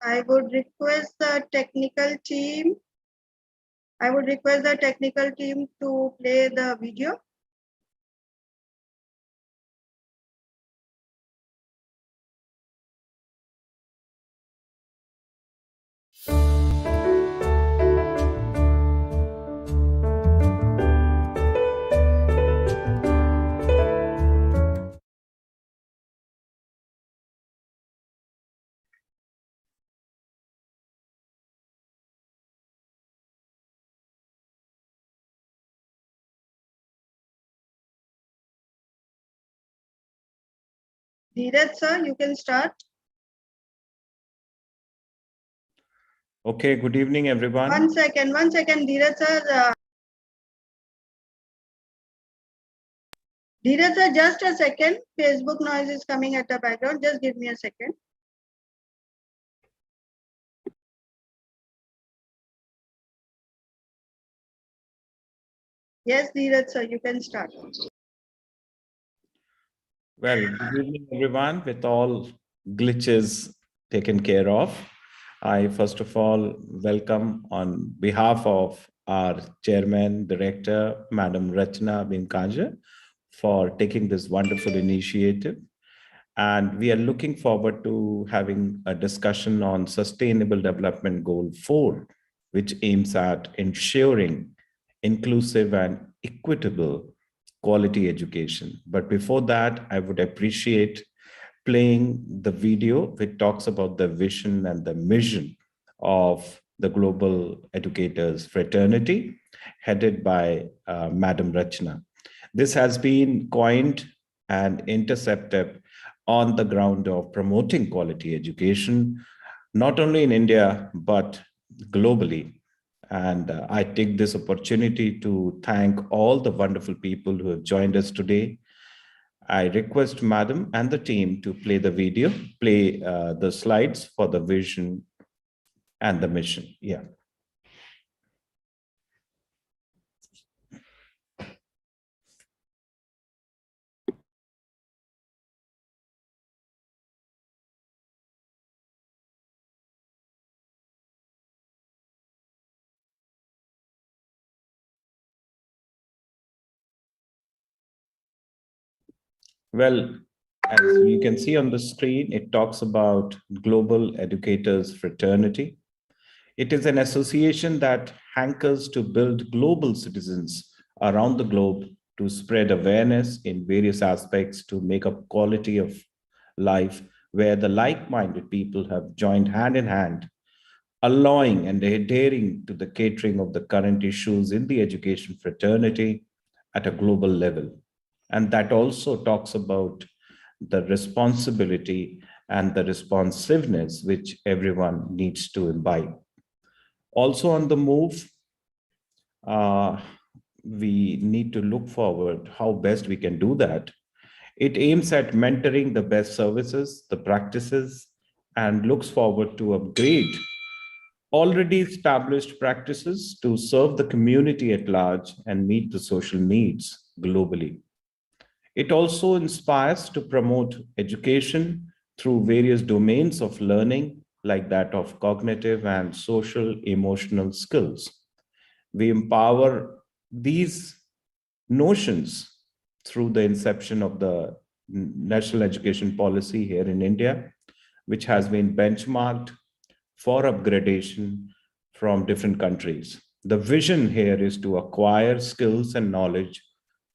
I would request the technical team. To play the video. Dheeraj sir, you can start. Okay, good evening, everyone. One second, Dheeraj sir. Dheeraj sir, just a second. Facebook noise is coming at the background. Just give me a second. Yes, Dheeraj sir, you can start. Well, good evening, everyone. With all glitches taken care of, I first of all welcome on behalf of our chairman, director, Madam Rachna Binkanja, for taking this wonderful initiative. And we are looking forward to having a discussion on Sustainable Development Goal 4, which aims at ensuring inclusive and equitable quality education. But before that, I would appreciate playing the video which talks about the vision and the mission of the Global Educators Fraternity, headed by Madam Rachna. This has been coined and intercepted on the ground of promoting quality education, not only in India, but globally. And I take this opportunity to thank all the wonderful people who have joined us today. I request Madam and the team to play the video, play the slides for the vision and the mission. Yeah. Well, as you can see on the screen, it talks about Global Educators Fraternity. It is an association that hankers to build global citizens around the globe to spread awareness in various aspects to make up quality of life, where the like-minded people have joined hand in hand, allowing and adhering to the catering of the current issues in the education fraternity at a global level. And that also talks about the responsibility and the responsiveness which everyone needs to imbibe. Also on the move, we need to look forward how best we can do that. It aims at mentoring the best services, the practices, and looks forward to upgrade already established practices to serve the community at large and meet the social needs globally. It also inspires to promote education through various domains of learning, like that of cognitive and social emotional skills. We empower these notions through the inception of the national education policy here in India, which has been benchmarked for upgradation from different countries. The vision here is to acquire skills and knowledge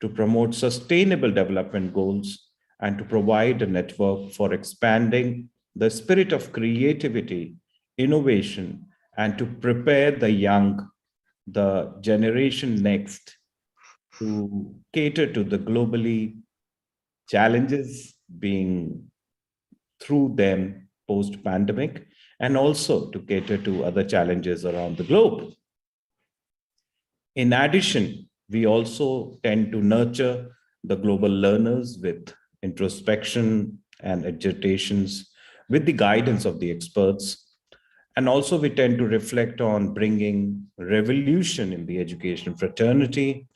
to promote sustainable development goals and to provide a network for expanding the spirit of creativity, innovation, and to prepare the young, the generation next, to cater to the globally challenges being through them post-pandemic, and also to cater to other challenges around the globe. In addition, we also tend to nurture the global learners with introspection and exhortations with the guidance of the experts. And also we tend to reflect on bringing revolution in the education fraternity,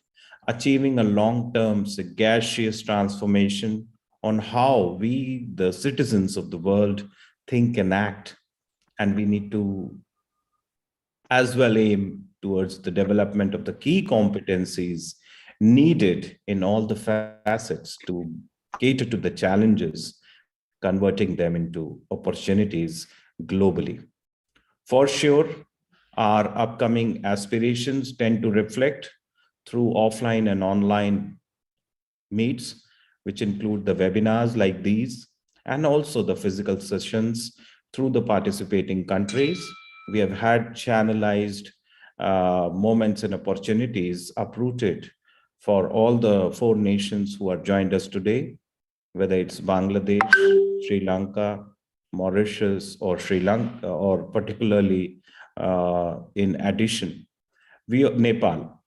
achieving a long-term sagacious transformation on how we, the citizens of the world, think and act, and we need to as well aim towards the development of the key competencies needed in all the facets to cater to the challenges, converting them into opportunities globally. For sure, our upcoming aspirations tend to reflect through offline and online meets, which include the webinars like these, and also the physical sessions through the participating countries. We have had channelized moments and opportunities uprooted for all the 4 nations who are joined us today, whether it's Bangladesh, Sri Lanka, Mauritius, or Sri Lanka, or particularly in addition, Nepal.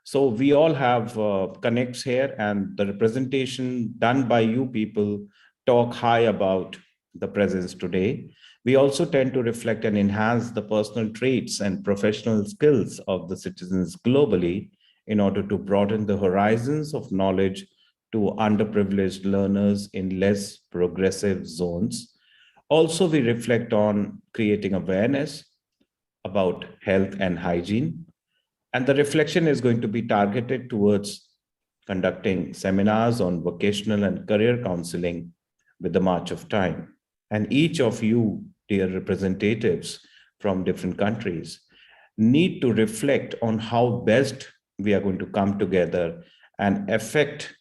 So we all have connects here, and the representation done by you people talk high about the presence today. We also tend to reflect and enhance the personal traits and professional skills of the citizens globally in order to broaden the horizons of knowledge to underprivileged learners in less progressive zones. Also, we reflect on creating awareness about health and hygiene, and the reflection is going to be targeted towards conducting seminars on vocational and career counseling with the march of time. And each of you, dear representatives from different countries, need to reflect on how best we are going to come together and affect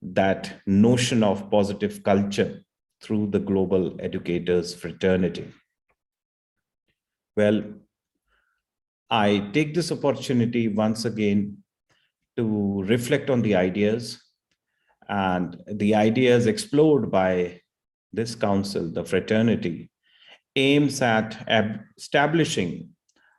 that notion of positive culture through the global educators fraternity. Well, I take this opportunity once again to reflect on the ideas, and the ideas explored by this council, the fraternity, aims at establishing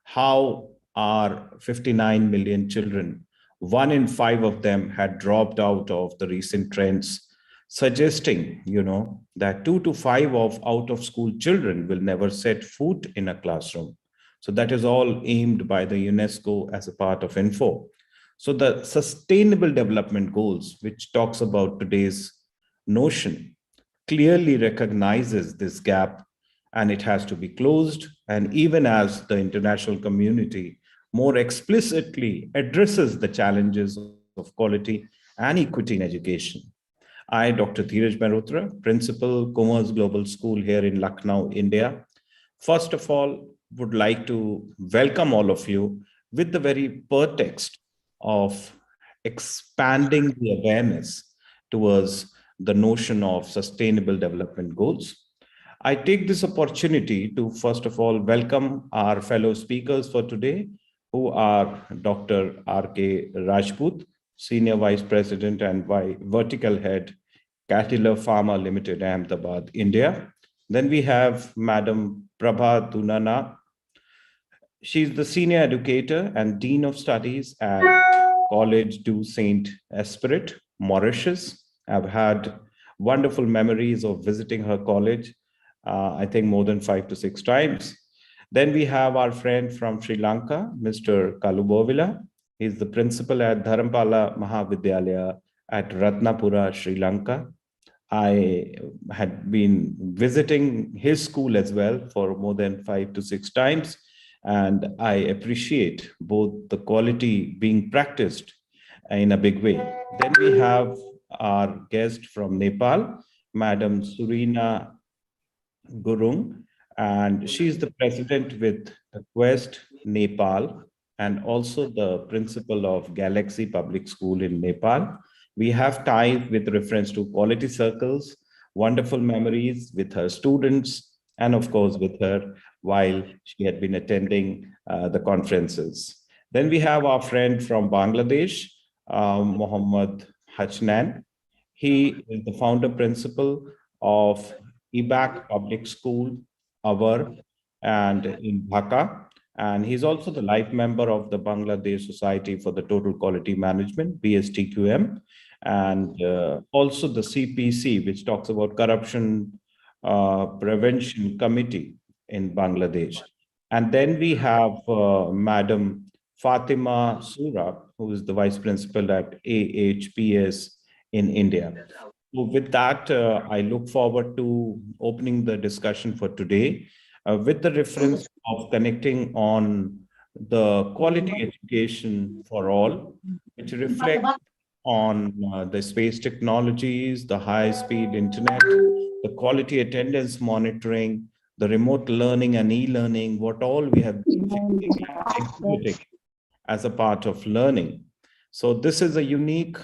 how our 59 million children, 1 in 5 of them had dropped out of the recent trends, suggesting, that 2 to 5 of out of school children will never set foot in a classroom. So that is all aimed by the UNESCO as a part of Info. So the Sustainable Development Goals, which talks about today's notion, clearly recognizes this gap, and it has to be closed. And even as the international community more explicitly addresses the challenges of quality and equity in education. I, Dr. Dheeraj Mehrotra, Principal, Commerce Global School here in Lucknow, India, first of all, would like to welcome all of you with the very pretext of expanding the awareness towards the notion of sustainable development goals. I take this opportunity to, first of all, welcome our fellow speakers for today, who are Dr. R.K. Rajput, Senior Vice President and Vertical Head, Caterpillar Pharma Limited, Ahmedabad, India. Then we have Madam Prabha Dunana. She's the Senior Educator and Dean of Studies at College du Saint Esprit, Mauritius. I've had wonderful memories of visiting her college, I think more than 5 to 6 times. Then we have our friend from Sri Lanka, Mr. Kalubovila. He's the principal at Dharampala Mahavidyalaya at Ratnapura, Sri Lanka. I had been visiting his school as well for more than 5 to 6 times, and I appreciate both the quality being practiced in a big way. Then we have our guest from Nepal, Madam Surina Gurung, and she's the president with Quest Nepal and also the principal of Galaxy Public School in Nepal. We have ties with reference to quality circles, wonderful memories with her students, and of course with her while she had been attending the conferences. Then we have our friend from Bangladesh, Mohammad Hachnan. He is the founder principal of IBAC Public School, Avar, and in Dhaka. And he's also the life member of the Bangladesh Society for the Total Quality Management, BSTQM, and also the CPC, which talks about Corruption Prevention Committee in Bangladesh. And then we have Madam Fatima Sura, who is the vice principal at AHPS in India. So with that, I look forward to opening the discussion for today. with the reference of connecting on the quality education for all, which reflect on the space technologies, the high-speed internet, the quality attendance monitoring, the remote learning and e-learning, what all we have been exhibiting as a part of learning. So this is a unique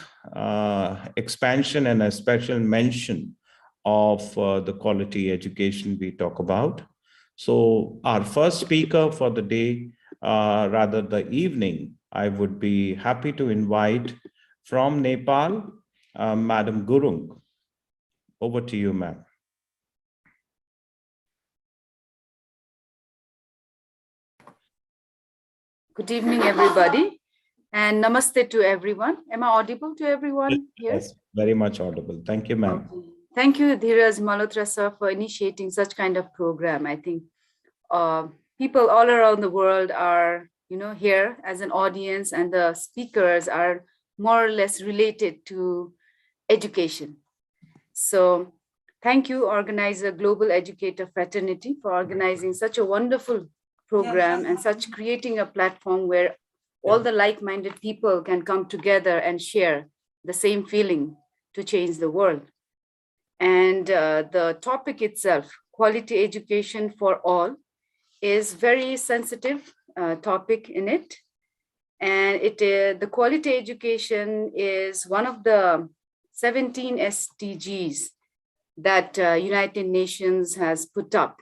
expansion and a special mention of the quality education we talk about. So our first speaker for the day, rather the evening, I would be happy to invite from Nepal, Madam Gurung. Over to you, ma'am. Good evening, everybody, and namaste to everyone. Am I audible to everyone here? Yes, very much audible. Thank you, ma'am. Okay. Thank you, Dheeraj Malhotra sir, for initiating such kind of program. I think people all around the world are, here as an audience, and the speakers are more or less related to education. So thank you, organizer Global Educator Fraternity, for organizing such a wonderful program and such creating a platform where all the like-minded people can come together and share the same feeling to change the world. And the topic itself, quality education for all, is very sensitive topic in it. And the quality education is one of the 17 SDGs that United Nations has put up.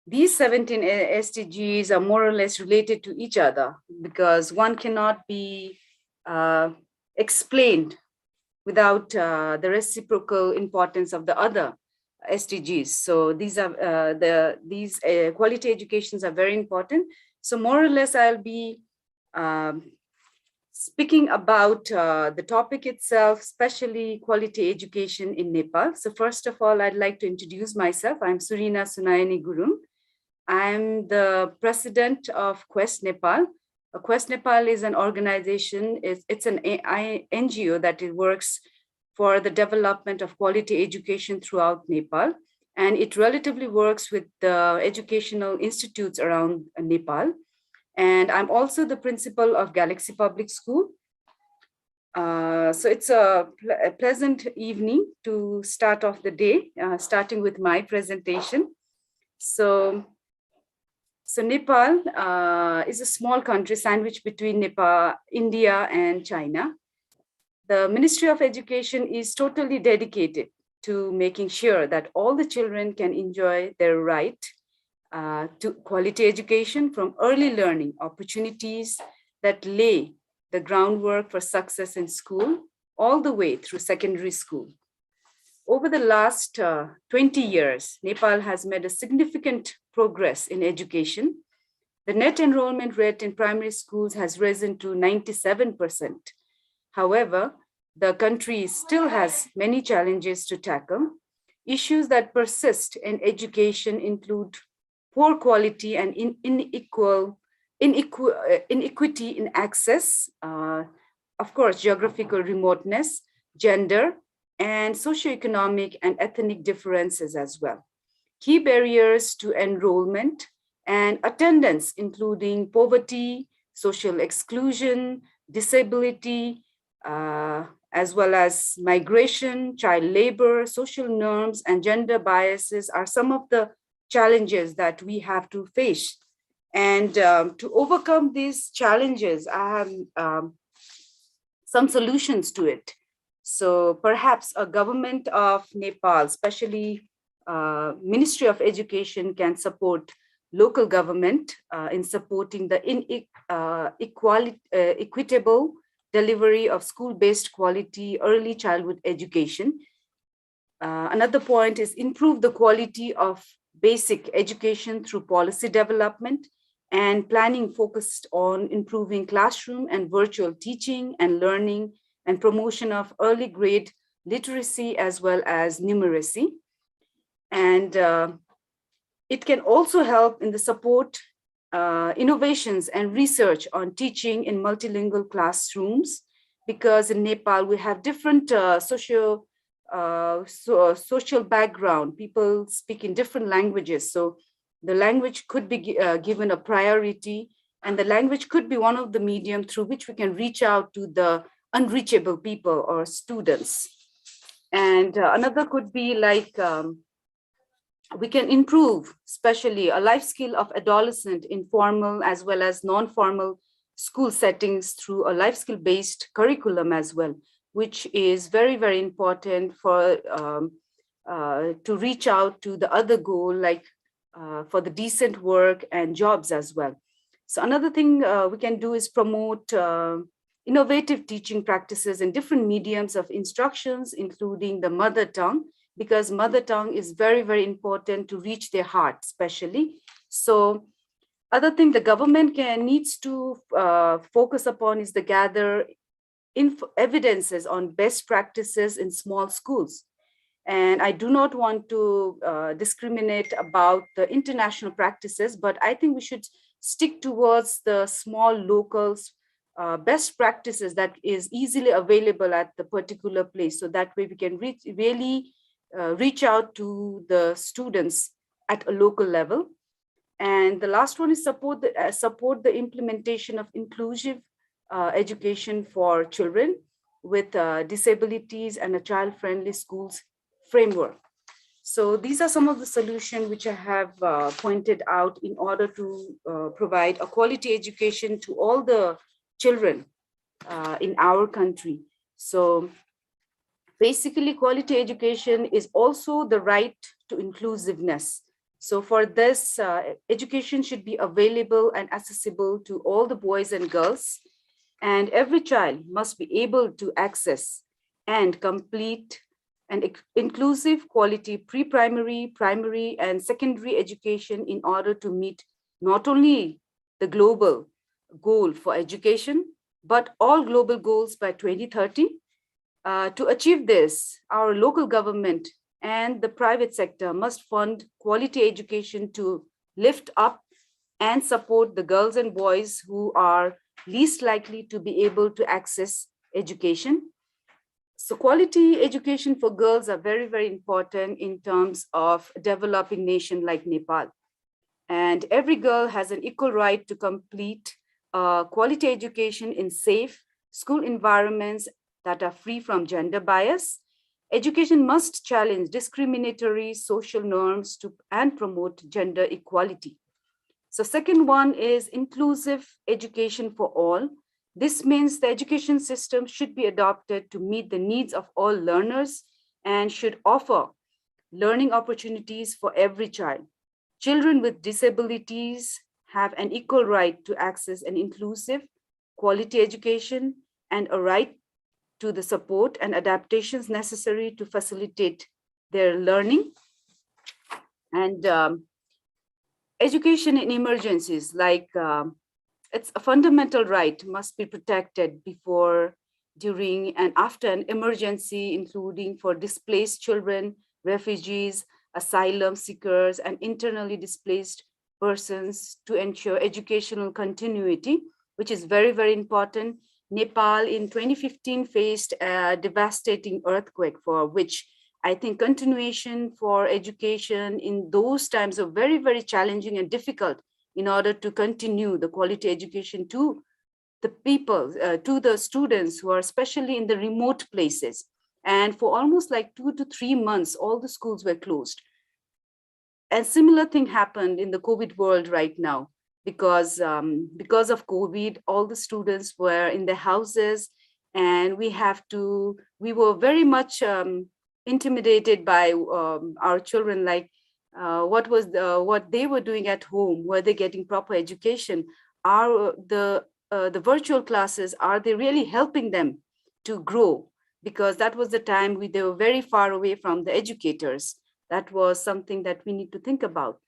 These 17 SDGs are more or less related to each other, because one cannot be explained without the reciprocal importance of the other SDGs. So these are these quality educations are very important. So more or less, I'll be speaking about the topic itself, especially quality education in Nepal. So first of all, I'd like to introduce myself. I'm Surina Sunayani Gurung. I'm the president of Quest Nepal. Quest Nepal is an organization, it's an NGO that it works for the development of quality education throughout Nepal. And it relatively works with the educational institutes around Nepal. And I'm also the principal of Galaxy Public School. So it's a pleasant evening to start off the day, starting with my presentation. So Nepal is a small country sandwiched between Nepal, India, and China. The Ministry of Education is totally dedicated to making sure that all the children can enjoy their right to quality education, from early learning opportunities that lay the groundwork for success in school, all the way through secondary school. Over the last 20 years, Nepal has made a significant progress in education. The net enrollment rate in primary schools has risen to 97%. However, the country still has many challenges to tackle. Issues that persist in education include poor quality and inequity in access, of course, geographical remoteness, gender, and socioeconomic and ethnic differences as well. Key barriers to enrollment and attendance, including poverty, social exclusion, disability, as well as migration, child labor, social norms, and gender biases are some of the challenges that we have to face. And to overcome these challenges, I have some solutions to it. So perhaps a government of Nepal, especially Ministry of Education, can support local government in supporting the equitable delivery of school-based quality early childhood education. Another point is improve the quality of basic education through policy development and planning focused on improving classroom and virtual teaching and learning and promotion of early grade literacy as well as numeracy. And it can also help in the support innovations and research on teaching in multilingual classrooms, because in Nepal we have different social background. People speak in different languages. So the language could be given a priority, and the language could be one of the medium through which we can reach out to the unreachable people or students. And another could be like we can improve, especially a life skill of adolescent in formal as well as non-formal school settings through a life skill based curriculum as well, which is very, very important for to reach out to the other goal, like for the decent work and jobs as well. So another thing we can do is promote innovative teaching practices in different mediums of instructions, including the mother tongue, because mother tongue is very, very important to reach their heart, especially. So other thing the government needs to focus upon is the gather evidences on best practices in small schools. And I do not want to discriminate about the international practices, but I think we should stick towards the small locals best practices that is easily available at the particular place. So that way we can really reach out to the students at a local level. And the last one is support the implementation of inclusive education for children with disabilities and a child-friendly schools framework. So these are some of the solutions which I have pointed out in order to provide a quality education to all the children in our country. So basically, quality education is also the right to inclusiveness. So for this, education should be available and accessible to all the boys and girls, and every child must be able to access and complete an inclusive quality pre-primary, primary, and secondary education in order to meet not only the global goal for education, but all global goals by 2030. To achieve this, our local government and the private sector must fund quality education to lift up and support the girls and boys who are least likely to be able to access education. So quality education for girls are very, very important in terms of developing nation like Nepal. And every girl has an equal right to complete quality education in safe school environments that are free from gender bias. Education must challenge discriminatory social norms and promote gender equality. So second one is inclusive education for all. This means the education system should be adopted to meet the needs of all learners and should offer learning opportunities for every child. Children with disabilities have an equal right to access an inclusive, quality education and a right to the support and adaptations necessary to facilitate their learning. And education in emergencies, like it's a fundamental right, must be protected before, during, and after an emergency, including for displaced children, refugees, asylum seekers, and internally displaced persons to ensure educational continuity, which is very, very important. Nepal in 2015 faced a devastating earthquake, for which I think continuation for education in those times are very, very challenging and difficult in order to continue the quality education to the people, to the students who are especially in the remote places. And for almost like 2 to 3 months, all the schools were closed. And similar thing happened in the COVID world right now, because of COVID, all the students were in their houses, and we were very much intimidated by our children, like what they were doing at home. Were they getting proper education? Are the virtual classes, are they really helping them to grow? Because that was the time they were very far away from the educators. That was something that we need to think about.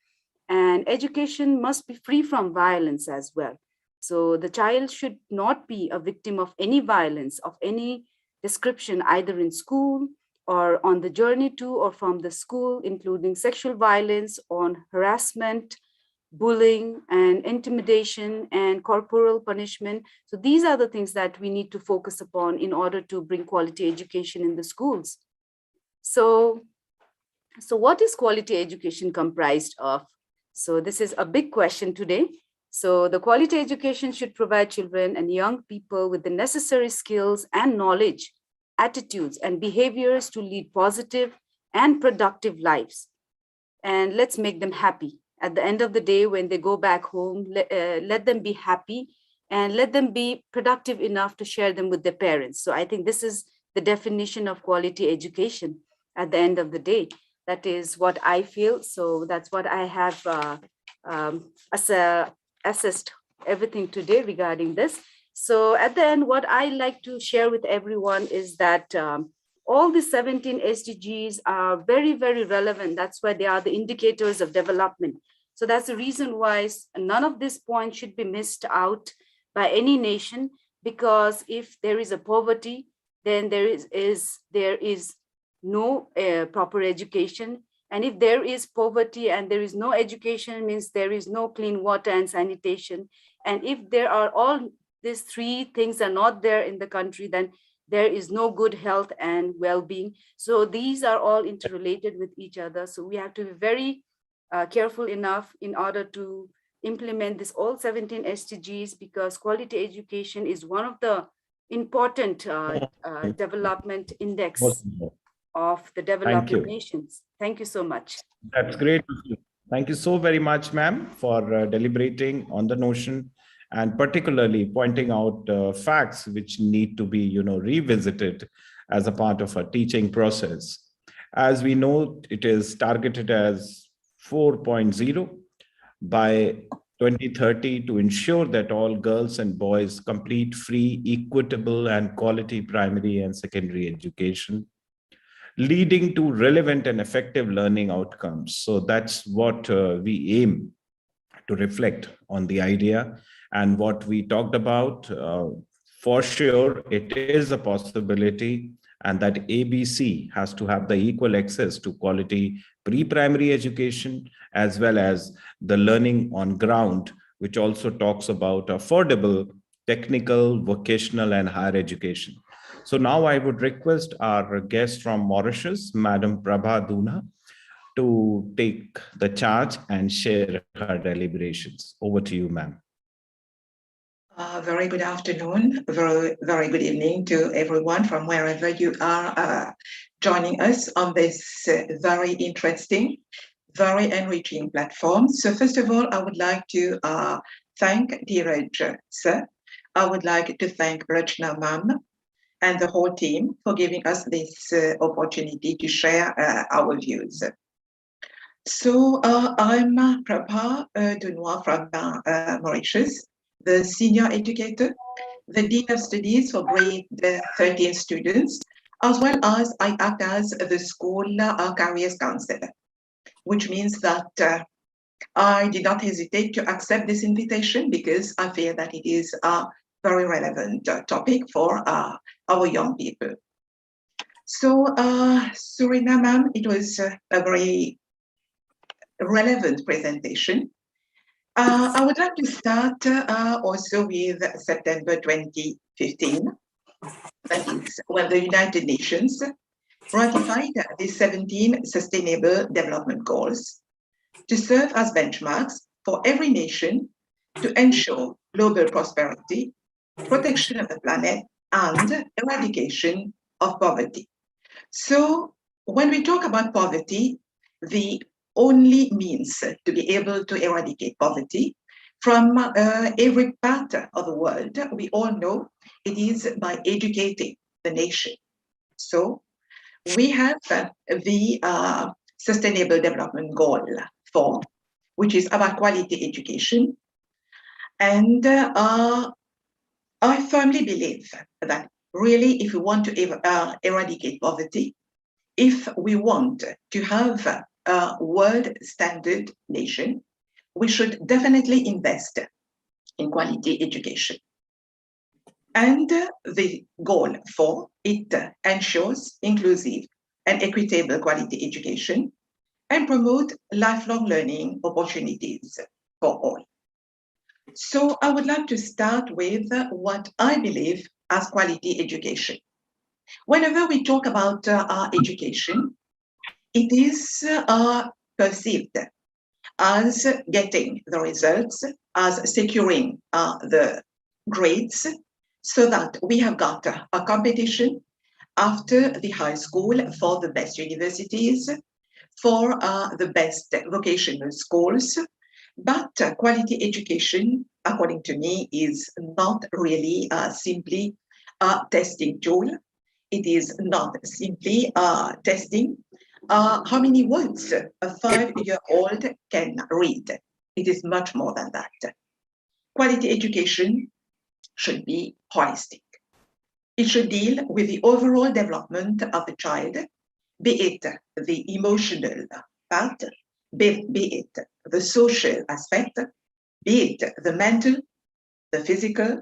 And education must be free from violence as well. So the child should not be a victim of any violence, of any description, either in school or on the journey to or from the school, including sexual violence, on harassment, bullying, and intimidation, and corporal punishment. So these are the things that we need to focus upon in order to bring quality education in the schools. So what is quality education comprised of? So this is a big question today. So the quality education should provide children and young people with the necessary skills and knowledge, attitudes, and behaviors to lead positive and productive lives. And let's make them happy. At the end of the day, when they go back home, let them be happy and let them be productive enough to share them with their parents. So I think this is the definition of quality education at the end of the day. That is what I feel. So that's what I have assessed everything today regarding this. So at the end, what I like to share with everyone is that all the 17 SDGs are very, very relevant. That's why they are the indicators of development. So that's the reason why none of these points should be missed out by any nation, because if there is a poverty, then there is no proper education. And if there is poverty and there is no education, means there is no clean water and sanitation. And if there are all these three things are not there in the country, then there is no good health and well-being. So these are all interrelated with each other. So we have to be very careful enough in order to implement this all 17 SDGs, because quality education is one of the important development index of the developing nations. Thank you so much. That's great. Thank you so very much, ma'am, for deliberating on the notion and particularly pointing out facts which need to be, revisited as a part of a teaching process. As we know, it is targeted as 4.0 by 2030 to ensure that all girls and boys complete free, equitable, and quality primary and secondary education, leading to relevant and effective learning outcomes. So that's what we aim to reflect on the idea and what we talked about. For sure, it is a possibility, and that ABC has to have the equal access to quality pre-primary education as well as the learning on ground, which also talks about affordable technical, vocational, and higher education. So now I would request our guest from Mauritius, Madam Prabha Duna, to take the charge and share her deliberations. Over to you, ma'am. Very good afternoon, very good evening to everyone from wherever you are joining us on this very interesting, very enriching platform. So first of all, I would like to thank Dheeraj sir. I would like to thank Rachna ma'am and the whole team for giving us this opportunity to share our views. So I'm Prabha Dunois from Mauritius, the senior educator, the Dean of Studies for grade 13 students, as well as I act as the school careers counselor, which means that I did not hesitate to accept this invitation because I feel that it is a very relevant topic for our young people. So, Surina ma'am, it was a very relevant presentation. I would like to start also with September 2015. That is when the United Nations ratified the 17 Sustainable Development Goals to serve as benchmarks for every nation to ensure global prosperity, protection of the planet, and eradication of poverty. So when we talk about poverty, the only means to be able to eradicate poverty from every part of the world, we all know it is by educating the nation. So we have the Sustainable Development Goal 4, which is about quality education. And I firmly believe that really, if we want to eradicate poverty, if we want to have a world standard nation, we should definitely invest in quality education. And the goal 4, it ensures inclusive and equitable quality education and promote lifelong learning opportunities for all. So I would like to start with what I believe as quality education. Whenever we talk about our education, it is perceived as getting the results, as securing the grades, so that we have got a competition after the high school for the best universities, for the best vocational schools. But quality education, according to me, is not really simply a testing tool. It is not simply testing how many words a 5-year-old can read. It is much more than that. Quality education should be holistic. It should deal with the overall development of the child, be it the emotional part, be it the social aspect, be it the mental, the physical,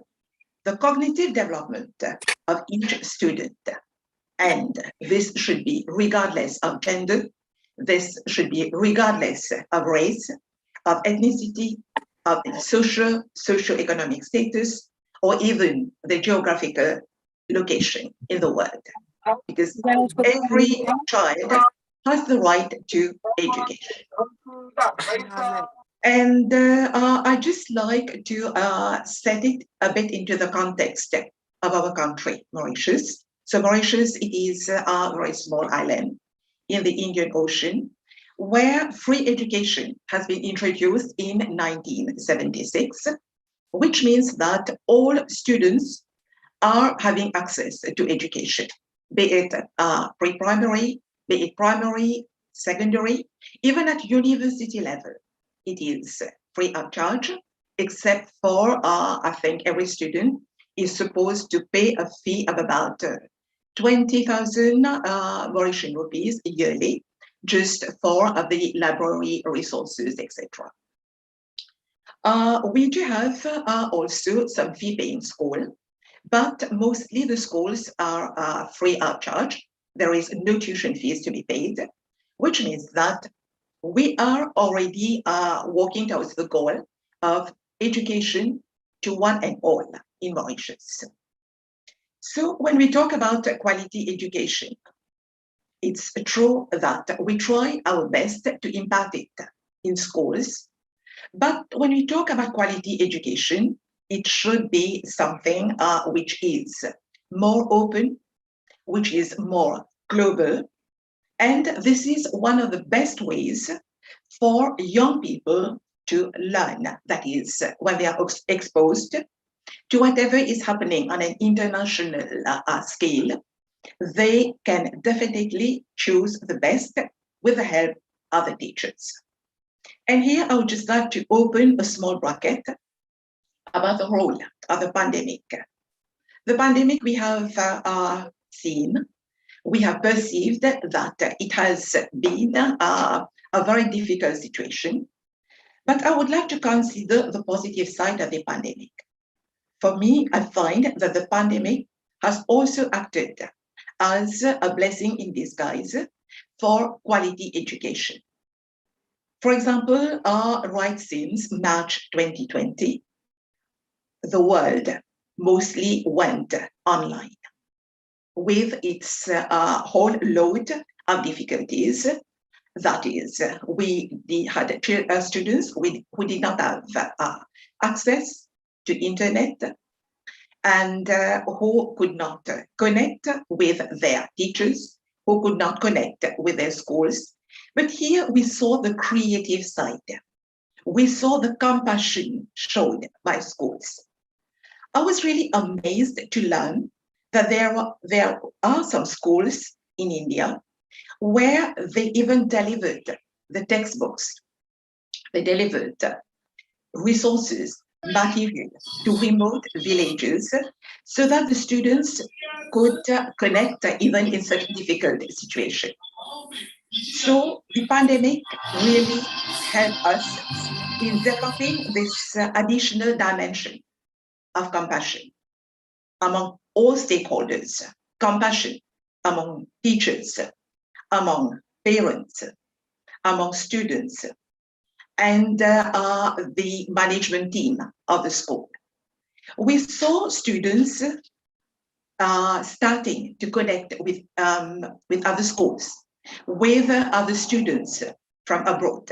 the cognitive development of each student. And this should be regardless of gender, this should be regardless of race, of ethnicity, of socio-economic status, or even the geographical location in the world. Because every child has the right to education. And I just like to set it a bit into the context of our country, Mauritius. So Mauritius, it is a very small island in the Indian Ocean, where free education has been introduced in 1976, which means that all students are having access to education, be it pre-primary, be it primary, secondary, even at university level. It is free of charge, except for, I think every student is supposed to pay a fee of about 20,000 Mauritian rupees yearly, just for the library resources, etc. We do have also some fee-paying schools, but mostly the schools are free of charge. There is no tuition fees to be paid, which means that we are already working towards the goal of education to one and all in Mauritius. So when we talk about quality education, it's true that we try our best to impact it in schools. But when we talk about quality education, it should be something which is more open, which is more global. And this is one of the best ways for young people to learn. That is, when they are exposed to whatever is happening on an international scale, they can definitely choose the best with the help of the teachers. And here I would just like to open a small bracket about the role of the pandemic. The pandemic we have seen, we have perceived that it has been a very difficult situation, but I would like to consider the positive side of the pandemic. For me, I find that the pandemic has also acted as a blessing in disguise for quality education. For example, right since March 2020, the world mostly went online with its whole load of difficulties. That is, we had students who did not have access to internet and who could not connect with their teachers, who could not connect with their schools. But here we saw the creative side. We saw the compassion shown by schools. I was really amazed to learn that there are some schools in India where they even delivered the textbooks. They delivered resources, material to remote villages so that the students could connect even in such difficult situation. So the pandemic really helped us in developing this additional dimension of compassion among all stakeholders, compassion among teachers, among parents, among students, and the management team of the school. We saw students starting to connect with other schools with other students from abroad,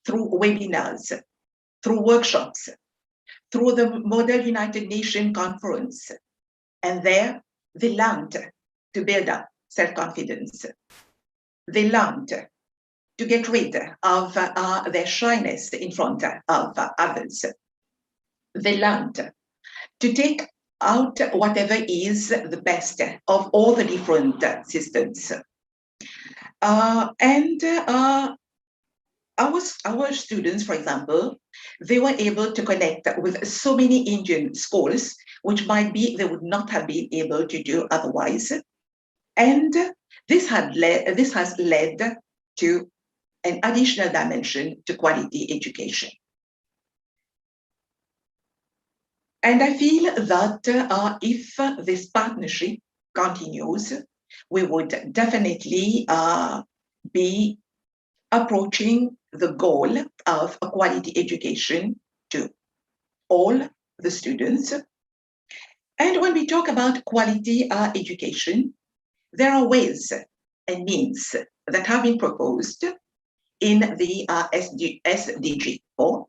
through webinars, through workshops, through the Model United Nations Conference. And there they learned to build up self-confidence. They learned to get rid of their shyness in front of others. They learned to take out whatever is the best of all the different systems. Our students, for example, they were able to connect with so many Indian schools, which might be they would not have been able to do otherwise. And this has led to an additional dimension to quality education. And I feel that if this partnership continues, we would definitely be approaching the goal of a quality education to all the students. And when we talk about quality education, there are ways and means that have been proposed in the SDG 4,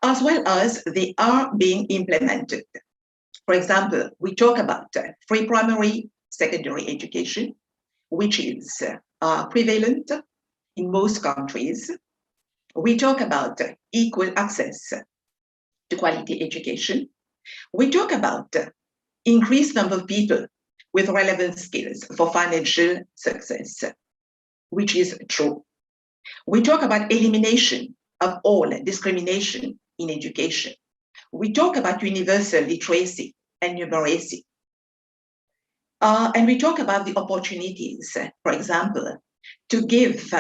as well as they are being implemented. For example, we talk about free primary, secondary education, which is prevalent in most countries. We talk about equal access to quality education. We talk about increased number of people with relevant skills for financial success, which is true. We talk about elimination of all discrimination in education. We talk about universal literacy and numeracy. And we talk about the opportunities, for example, to give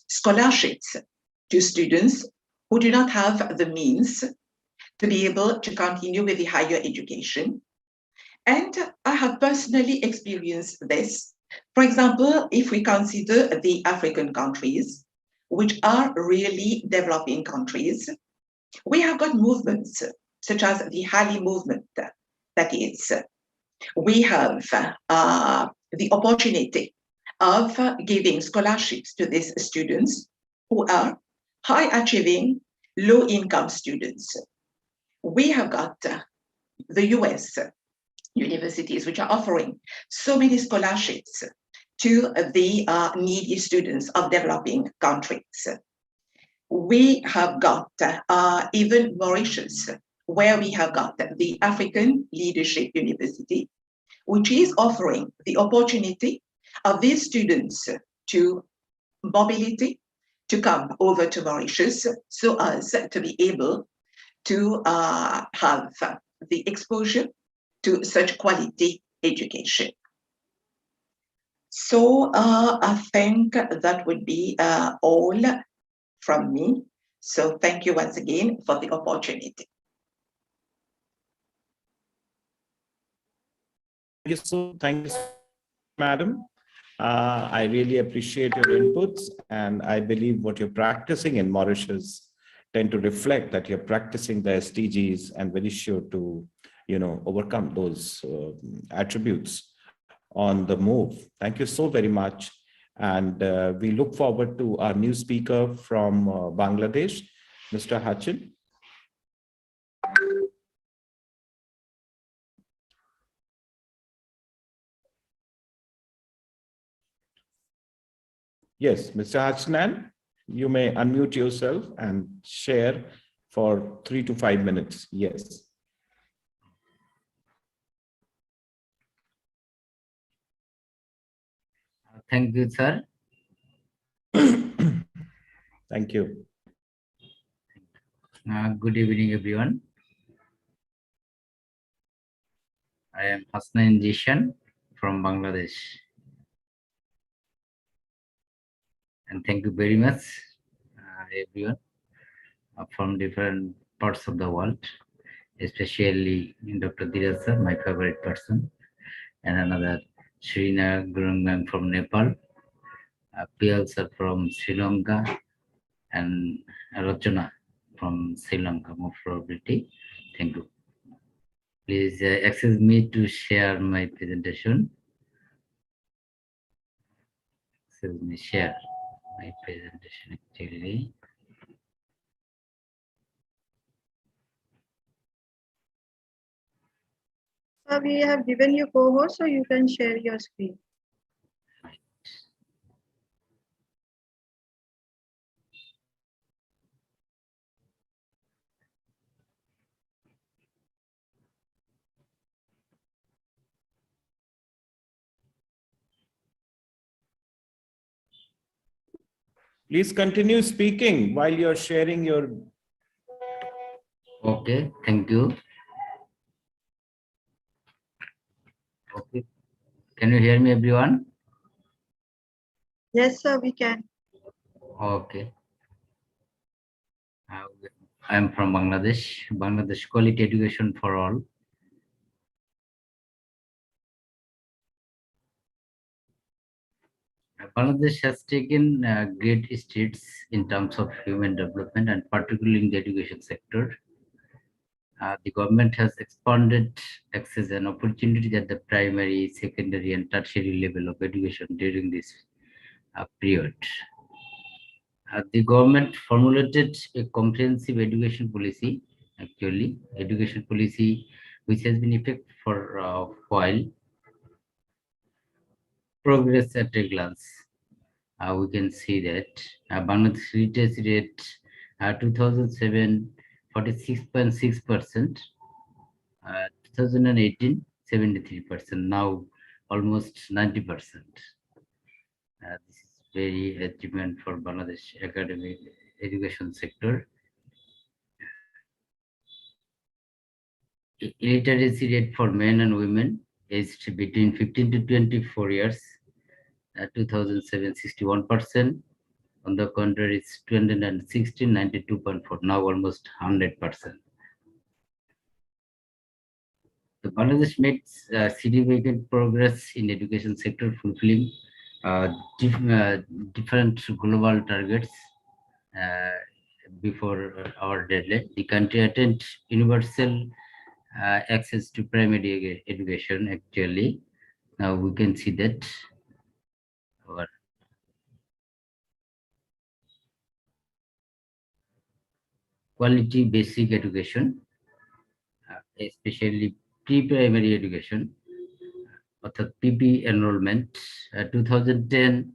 scholarships to students who do not have the means to be able to continue with the higher education. And I have personally experienced this. For example, if we consider the African countries, which are really developing countries, we have got movements such as the Hali movement. That is, we have the opportunity of giving scholarships to these students who are high achieving, low income students. We have got the US universities which are offering so many scholarships to the needy students of developing countries. We have got even Mauritius, where we have got the African Leadership University, which is offering the opportunity of these students to mobility, to come over to Mauritius so as to be able to have the exposure to such quality education. So I think that would be all from me. So thank you once again for the opportunity. Thank you, Madam. I really appreciate your inputs, and I believe what you're practicing in Mauritius tend to reflect that you're practicing the SDGs and very sure to, overcome those attributes on the move. Thank you so very much. And we look forward to our new speaker from Bangladesh, Mr. Hachin. Yes, Mr. Hachinan, you may unmute yourself and share for 3 to 5 minutes. Yes. Thank you, sir. Thank you. Good evening, everyone. I am Hasnain Jishan from Bangladesh. And thank you very much, everyone from different parts of the world, especially Dr. Dhiraj sir, my favorite person, and another Srina Gurungang from Nepal, Piyal sir from Sri Lanka, and Rachana from Sri Lanka, most probably. Thank you. Please access me to share my presentation. excuse me, share my presentation actually. So we have given you co-host, so you can share your screen. Please continue speaking while you're sharing your. Okay, thank you. Okay, can you hear me, everyone? Yes, sir, we can. Okay. I'm from Bangladesh. Bangladesh Quality Education for All. Bangladesh has taken great strides in terms of human development and particularly in the education sector. The government has expanded access and opportunities at the primary, secondary, and tertiary level of education during this period. The government formulated a comprehensive education policy, which has been effective for a while. Progress at a glance. We can see that Bangladesh literacy rate 2007 46.6%, 2018 73%, now almost 90%. This is very achievement for Bangladesh academic education sector. Literacy rate for men and women aged between 15 to 24 years, 2007 61%. On the contrary, it's 216, 92.4, now almost 100%. The Bangladesh made significant progress in education sector, fulfilling different global targets before our deadline. The country attained universal access to primary education. Actually, now we can see that our quality basic education, especially pre-primary education, অর্থাৎ PP enrollment 2010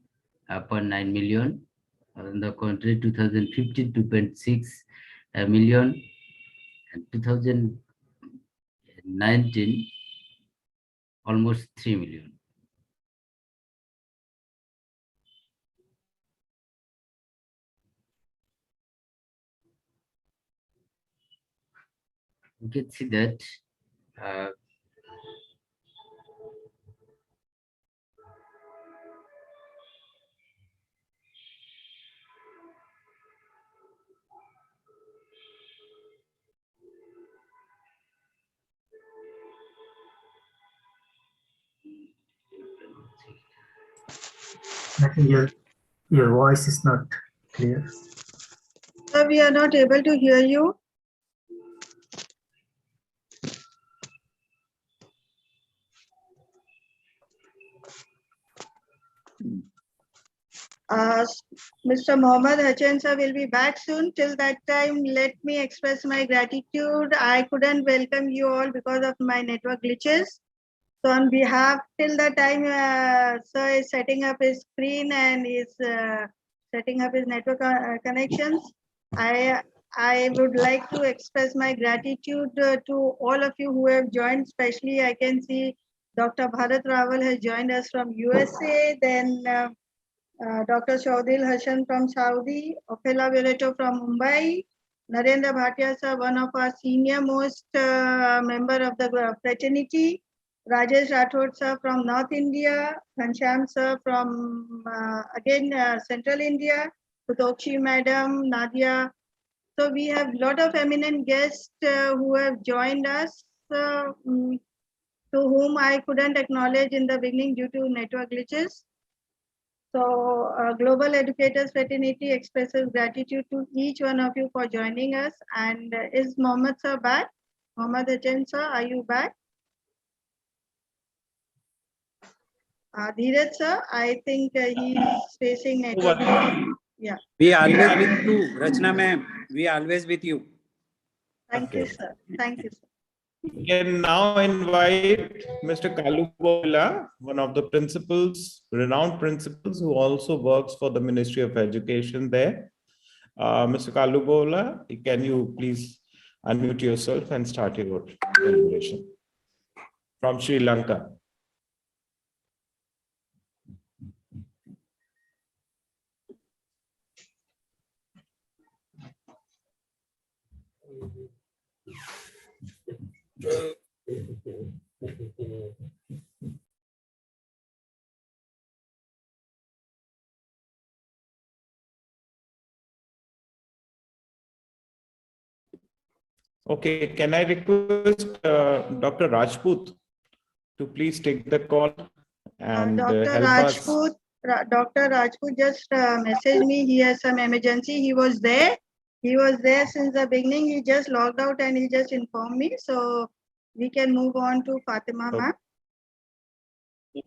0.9 million, in the country 2015 2.6 million, and 2019 almost 3 million. You can see that I think your voice is not clear. Sir, we are not able to hear you. Mr. Mohammed Hachan sir will be back soon. Till that time, let me express my gratitude. I couldn't welcome you all because of my network glitches. So on behalf, till the time sir is setting up his screen and is setting up his network connections, I would like to express my gratitude to all of you who have joined. Especially, I can see Dr. Bharat Rawal has joined us from USA. Then Dr. Shaudil Hassan from Saudi, Ophela Virato from Mumbai, Narendra Bhatia sir, one of our senior most member of the fraternity, Rajesh Rathod sir from North India, Ghanshyam sir from again Central India, Putokshi madam, Nadia. So we have a lot of eminent guests who have joined us, to whom I couldn't acknowledge in the beginning due to network glitches. So Global Educators Fraternity expresses gratitude to each one of you for joining us. And is Mohammed sir back? Mohammed Hachan sir, are you back? Dheeraj sir, I think he is facing network. Yeah. We always with you, Rachna ma'am. We always with you. Thank you, Okay. sir. Thank you, sir. We can now invite Mr. Kalubola, one of the principals, renowned principals, who also works for the Ministry of Education there. Mr. Kalubola, can you please unmute yourself and start your deliberation from Sri Lanka? Okay, can I request Dr. Rajput to please take the call and Dr. help us? Dr. Rajput just messaged me. He has some emergency. He was there. He was there since the beginning. He just logged out and he just informed me. So we can move on to Fatima ma'am.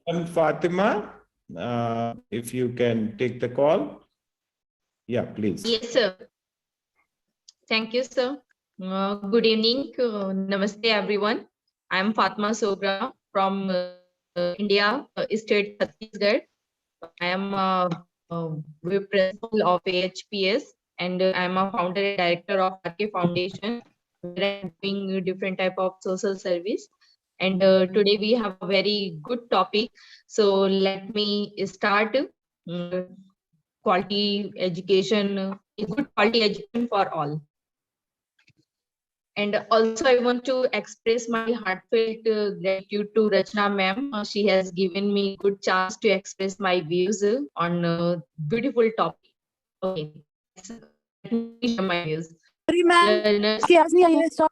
And Fatima, if you can take the call. Yeah, please. Yes, sir. Thank you, sir. Good evening. Namaste, everyone. I'm Fatma Sogra from India, state Chhattisgarh. I am a principal of AHPS and I'm a founder and director of RK Foundation, where I'm doing different type of social service. And today we have a very good topic. So let me start. Quality education, a good quality education for all. And also I want to express my heartfelt gratitude to Rachna ma'am. She has given me good chance to express my views on a beautiful topic. Okay, let me share my views. Sorry ma'am, इसकी आवाज नहीं आई है, stop.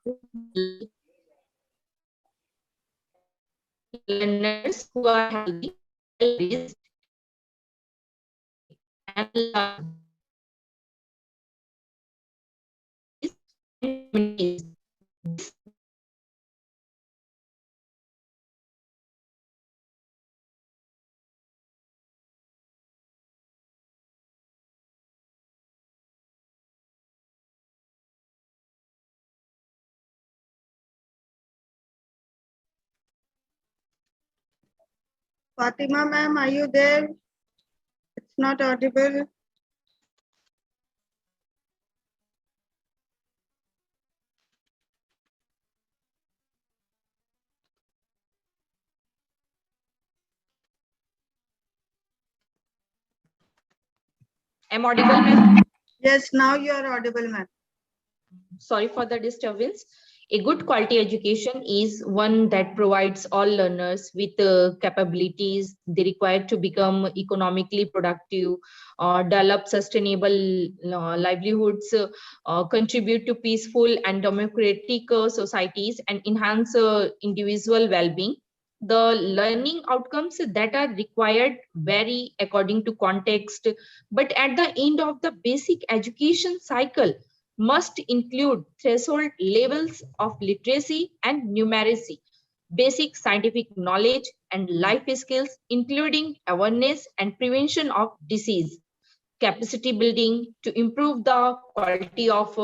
Learners who are healthy, well-raised, and learn. Fatima ma'am, are you there? It's not audible. Am I audible, ma'am? Yes, now you are audible, ma'am. Sorry for the disturbance. A good quality education is one that provides all learners with capabilities they require to become economically productive, develop sustainable livelihoods, contribute to peaceful and democratic societies, and enhance individual well-being. The learning outcomes that are required vary according to context, but at the end of the basic education cycle, must include threshold levels of literacy and numeracy, basic scientific knowledge and life skills, including awareness and prevention of disease, capacity building to improve the quality of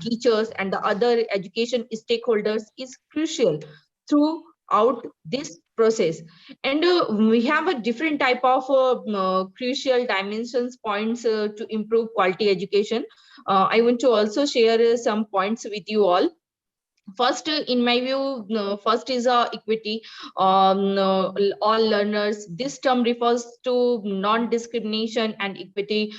teachers and the other education stakeholders is crucial throughout this process. And we have a different type of crucial dimensions points to improve quality education. I want to also share some points with you all. First, in my view, first is equity. All learners. This term refers to non-discrimination and equity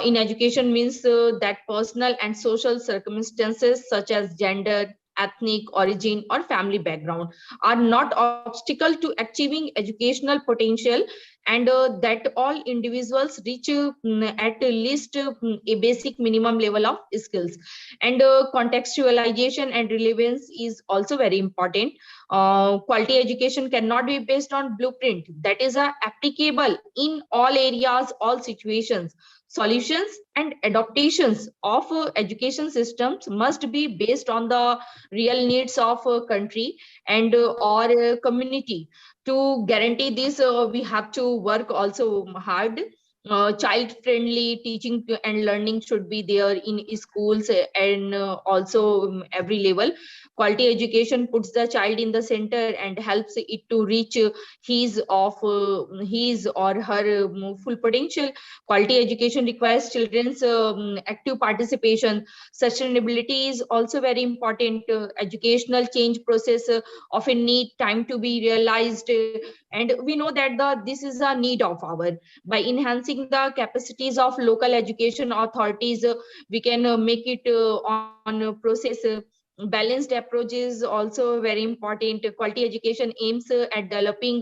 in education means that personal and social circumstances such as gender, ethnic origin, or family background are not obstacle to achieving educational potential, and that all individuals reach at least a basic minimum level of skills. And contextualization and relevance is also very important. Quality education cannot be based on blueprint that is applicable in all areas, all situations. solutions and adaptations of education systems must be based on the real needs of a country and or a community. To guarantee this, we have to work also hard. Child friendly teaching and learning should be there in schools and also every level. Quality education puts the child in the center and helps it to reach his or her full potential. Quality education requires children's active participation. Sustainability is also very important. Educational change process often need time to be realized, and we know that this is a need of our. By enhancing the capacities of local education authorities, we can make it on process. Balanced approach is also very important. Quality education aims at developing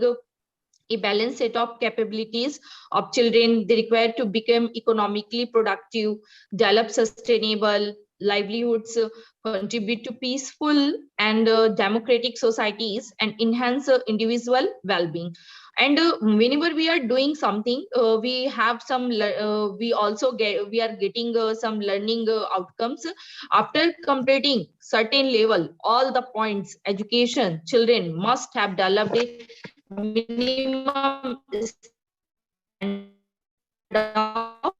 a balanced set of capabilities of children. They require to become economically productive, develop sustainable livelihoods, contribute to peaceful and democratic societies, and enhance individual well-being. And whenever we are doing something, we have some we are getting some learning outcomes after completing certain level. All the points education children must have developed a minimum standard of,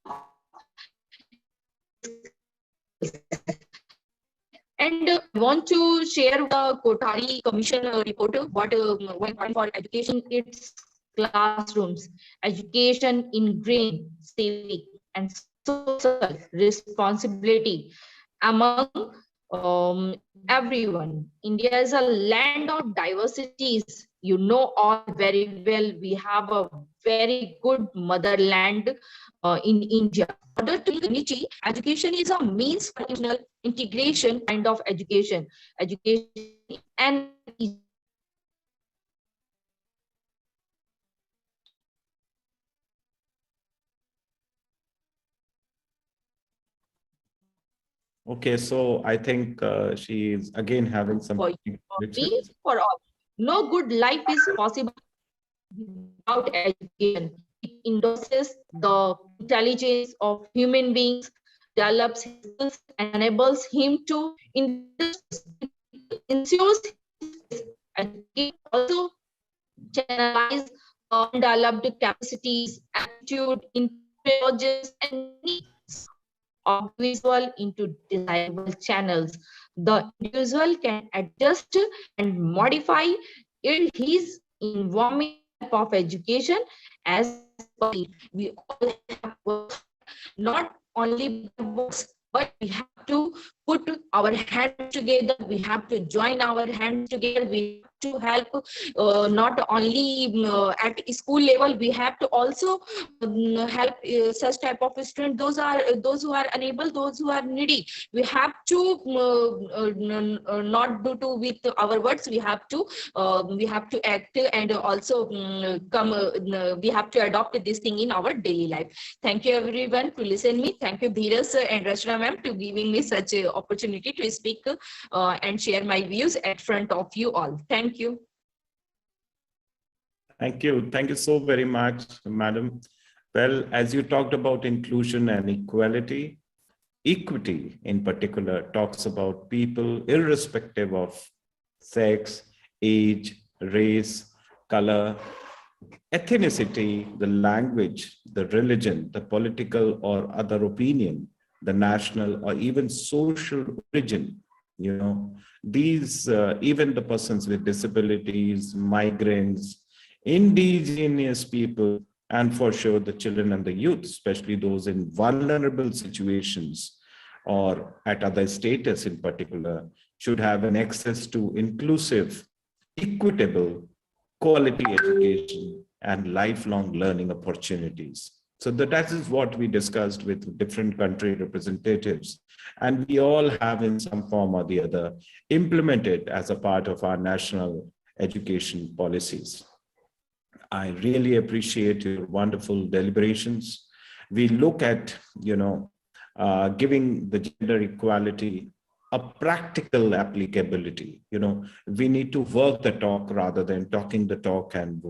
and I want to share the Kothari Commission report. What one point for education, its classrooms, education ingrained civic and social responsibility among everyone. India is a land of diversities. You know all very well. We have a very good motherland in India. In order to unity, education is a means for integration kind of education. Education and Okay, so I think she is again having some for me, for all. No good life is possible without education. It endorses the intelligence of human beings, develops skills, and enables him to ensures education also channelize undeveloped capacities, attitude, intelligence, and needs of individual into desirable channels. The individual can adjust and modify his environment of education as per need. We all have not only books, but we have to put our hands together. We have to join our hands together. We have to help not only at school level. We have to also help such type of students. Those who are unable, those who are needy. We have to not do to with our words. We have to act and also we have to adopt this thing in our daily life. Thank you everyone to listen me. Thank you Dheeraj sir and Rachna ma'am to giving me such an opportunity to speak and share my views at front of you all. Thank you. Thank you. Thank you so very much, madam. Well, as you talked about inclusion and equality, equity in particular talks about people irrespective of sex, age, race, color, ethnicity, the language, the religion, the political or other opinion, the national or even social origin. You know, these, even the persons with disabilities, migrants, indigenous people, and for sure the children and the youth, especially those in vulnerable situations or at other status in particular, should have an access to inclusive, equitable, quality education and lifelong learning opportunities. So that is what we discussed with different country representatives. And we all have in some form or the other implemented as a part of our national education policies. I really appreciate your wonderful deliberations. We look at, giving the gender equality a practical applicability. We need to work the talk rather than talking the talk and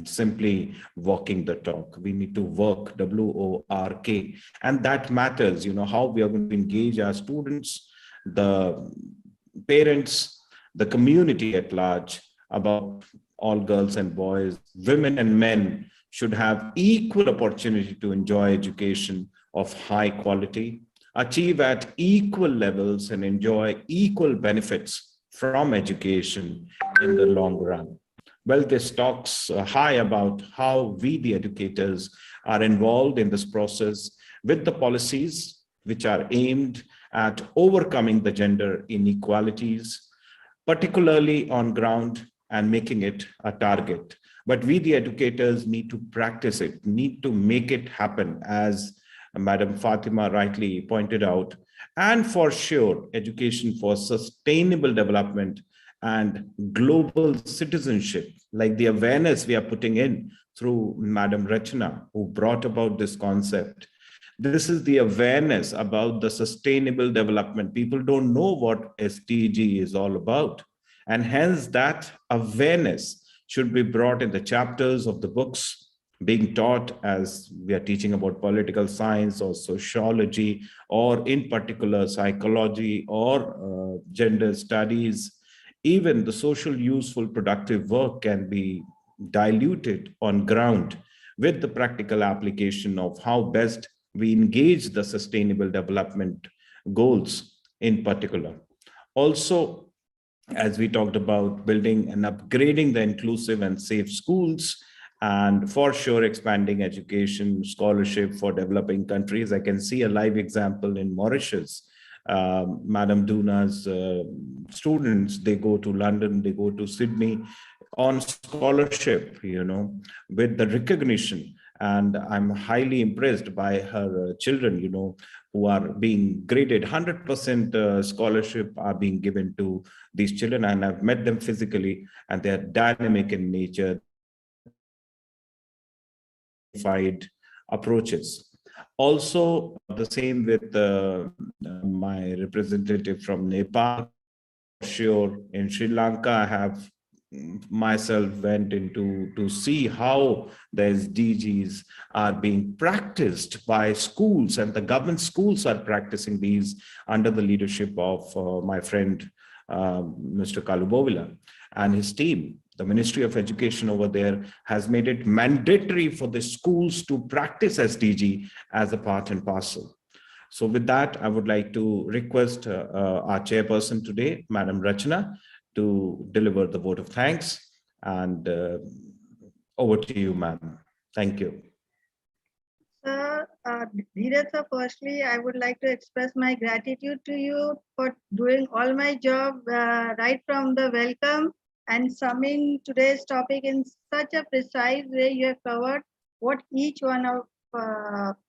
simply walking the talk. We need to work, W-O-R-K, and that matters, how we are going to engage our students, the parents, the community at large about all girls and boys, women and men should have equal opportunity to enjoy education of high quality, achieve at equal levels and enjoy equal benefits from education in the long run. Well, this talks high about how we, the educators, are involved in this process with the policies which are aimed at overcoming the gender inequalities, particularly on ground, and making it a target. But we, the educators, need to practice it, need to make it happen, as Madam Fatima rightly pointed out. And for sure, education for sustainable development and global citizenship, like the awareness we are putting in through Madam Rachna, who brought about this concept. This is the awareness about the sustainable development. People don't know what SDG is all about. And hence that awareness should be brought in the chapters of the books being taught as we are teaching about political science or sociology, or in particular psychology or gender studies. Even the social useful productive work can be diluted on ground with the practical application of how best we engage the sustainable development goals in particular. Also, as we talked about building and upgrading the inclusive and safe schools, and for sure expanding education scholarship for developing countries. I can see a live example in Mauritius. Madam Duna's students, they go to London, they go to Sydney on scholarship, with the recognition. And I'm highly impressed by her children, who are being graded 100% scholarship are being given to these children. And I've met them physically, and they're dynamic in nature, approaches. Also, the same with my representative from Nepal. Sure, in Sri Lanka, I have myself went into to see how the SDGs are being practiced by schools, and the government schools are practicing these under the leadership of my friend Mr. Kalubovila and his team. The Ministry of Education over there has made it mandatory for the schools to practice SDG as a part and parcel. So with that, I would like to request our chairperson today, Madam Rachna, to deliver the vote of thanks. And over to you, ma'am. Thank you. Sir, Dheeraj sir, firstly, I would like to express my gratitude to you for doing all my job right from the welcome and summing today's topic in such a precise way. You have covered what each one of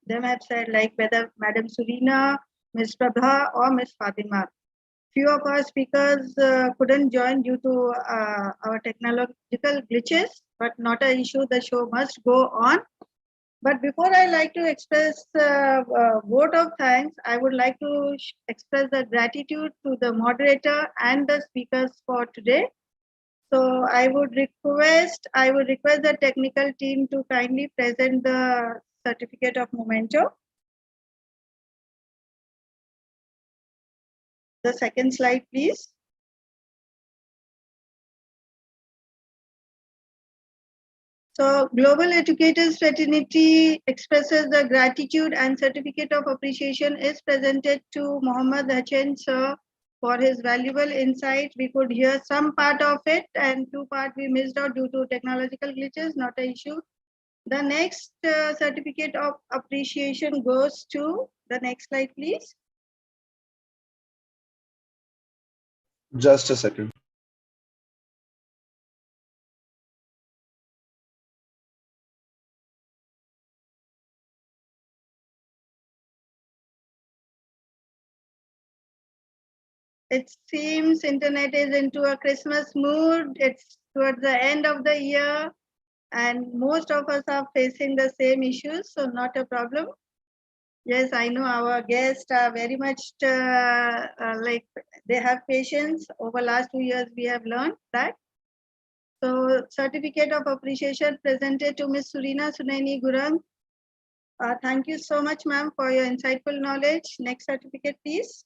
them have said, like whether Madam Surina, Ms. Prabha or Ms. Fatima. Few of our speakers couldn't join due to our technological glitches, but not an issue. The show must go on. But before I like to express vote of thanks, I would like to express the gratitude to the moderator and the speakers for today. So I would request the technical team to kindly present the certificate of memento. The second slide, please. So Global Educators Fraternity expresses the gratitude, and certificate of appreciation is presented to Mohammad Hachen sir for his valuable insight. We could hear some part of it, and two part we missed out due to technological glitches, not an issue. The next certificate of appreciation goes to the next slide, please. Just a second. It seems internet is into a Christmas mood. It's towards the end of the year, and most of us are facing the same issues, so not a problem. Yes, I know our guests are very much like they have patience. Over last 2 years, we have learned that. So certificate of appreciation presented to Ms. Surina Sunaini Gurung. Thank you so much, ma'am, for your insightful knowledge. Next certificate, please.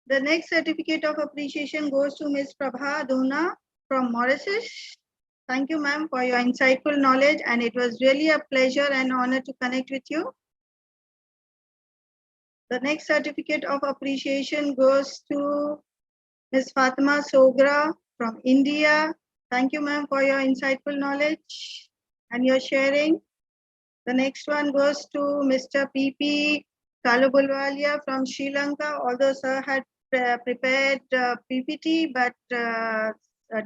The next certificate of appreciation goes to Ms. Prabha Dona from Mauritius. Thank you, ma'am, for your insightful knowledge, and it was really a pleasure and honor to connect with you. The next certificate of appreciation goes to Ms. Fatima Sogra from India. Thank you, ma'am, for your insightful knowledge and your sharing. The next one goes to Mr. P.P. Kalubulwalia from Sri Lanka, although sir had prepared PPT, but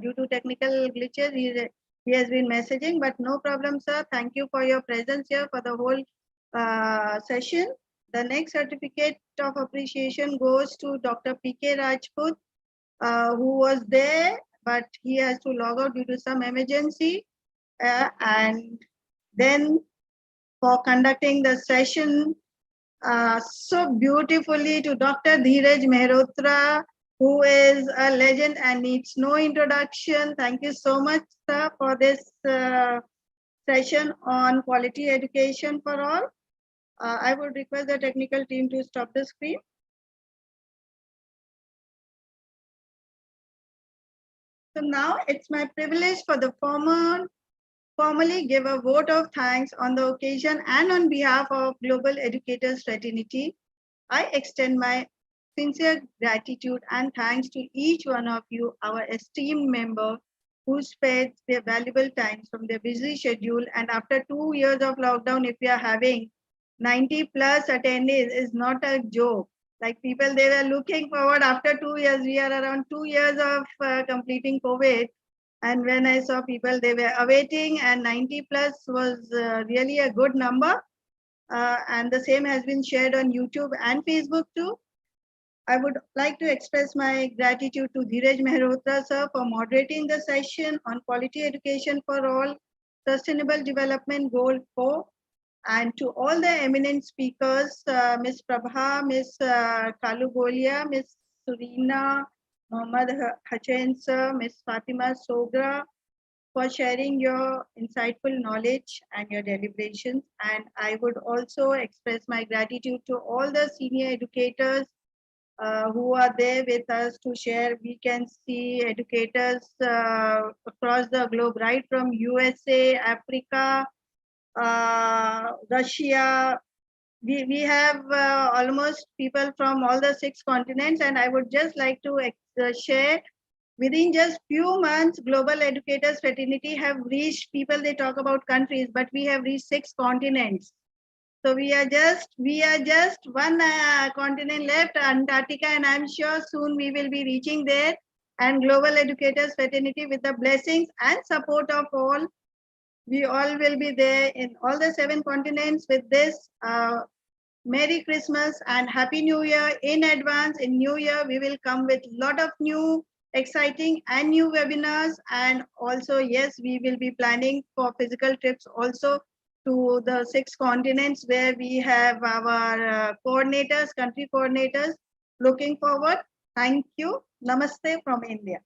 due to technical glitches, he has been messaging, but no problem, sir. Thank you for your presence here for the whole session. The next certificate of appreciation goes to Dr. P.K. Rajput, who was there, but he has to log out due to some emergency. And then for conducting the session so beautifully to Dr. Dheeraj Mehrotra, who is a legend and needs no introduction. Thank you so much, sir, for this session on quality education for all. I would request the technical team to stop the screen. So now it's my privilege for the formally give a vote of thanks on the occasion and on behalf of Global Educators Fraternity. I extend my sincere gratitude and thanks to each one of you, our esteemed member, who spared their valuable time from their busy schedule. And after 2 years of lockdown, if we are having 90+ attendees, is not a joke. Like people, they were looking forward after 2 years. We are around 2 years of completing COVID. And when I saw people, they were awaiting, and 90+ was really a good number. And the same has been shared on YouTube and Facebook too. I would like to express my gratitude to Dheeraj Mehrotra sir for moderating the session on quality education for all, sustainable development goal 4, and to all the eminent speakers, Ms. Prabha, Ms. Kalugolia, Ms. Surina, Mohammad Hachain sir, Ms. Fatima Sogra, for sharing your insightful knowledge and your deliberations. And I would also express my gratitude to all the senior educators who are there with us to share. We can see educators across the globe, right from USA, Africa, Russia. We have almost people from all the 6 continents, and I would just like to share, within just few months, Global Educators Fraternity have reached people. They talk about countries, but we have reached 6 continents. So we are just one continent left, Antarctica, and I'm sure soon we will be reaching there. And Global Educators Fraternity, with the blessings and support of all, we all will be there in all the 7 continents with this. Merry Christmas and Happy New Year in advance. In New Year, we will come with a lot of new, exciting and new webinars. And also, yes, we will be planning for physical trips also to the 6 continents where we have our coordinators, country coordinators. Looking forward. Thank you. Namaste from India.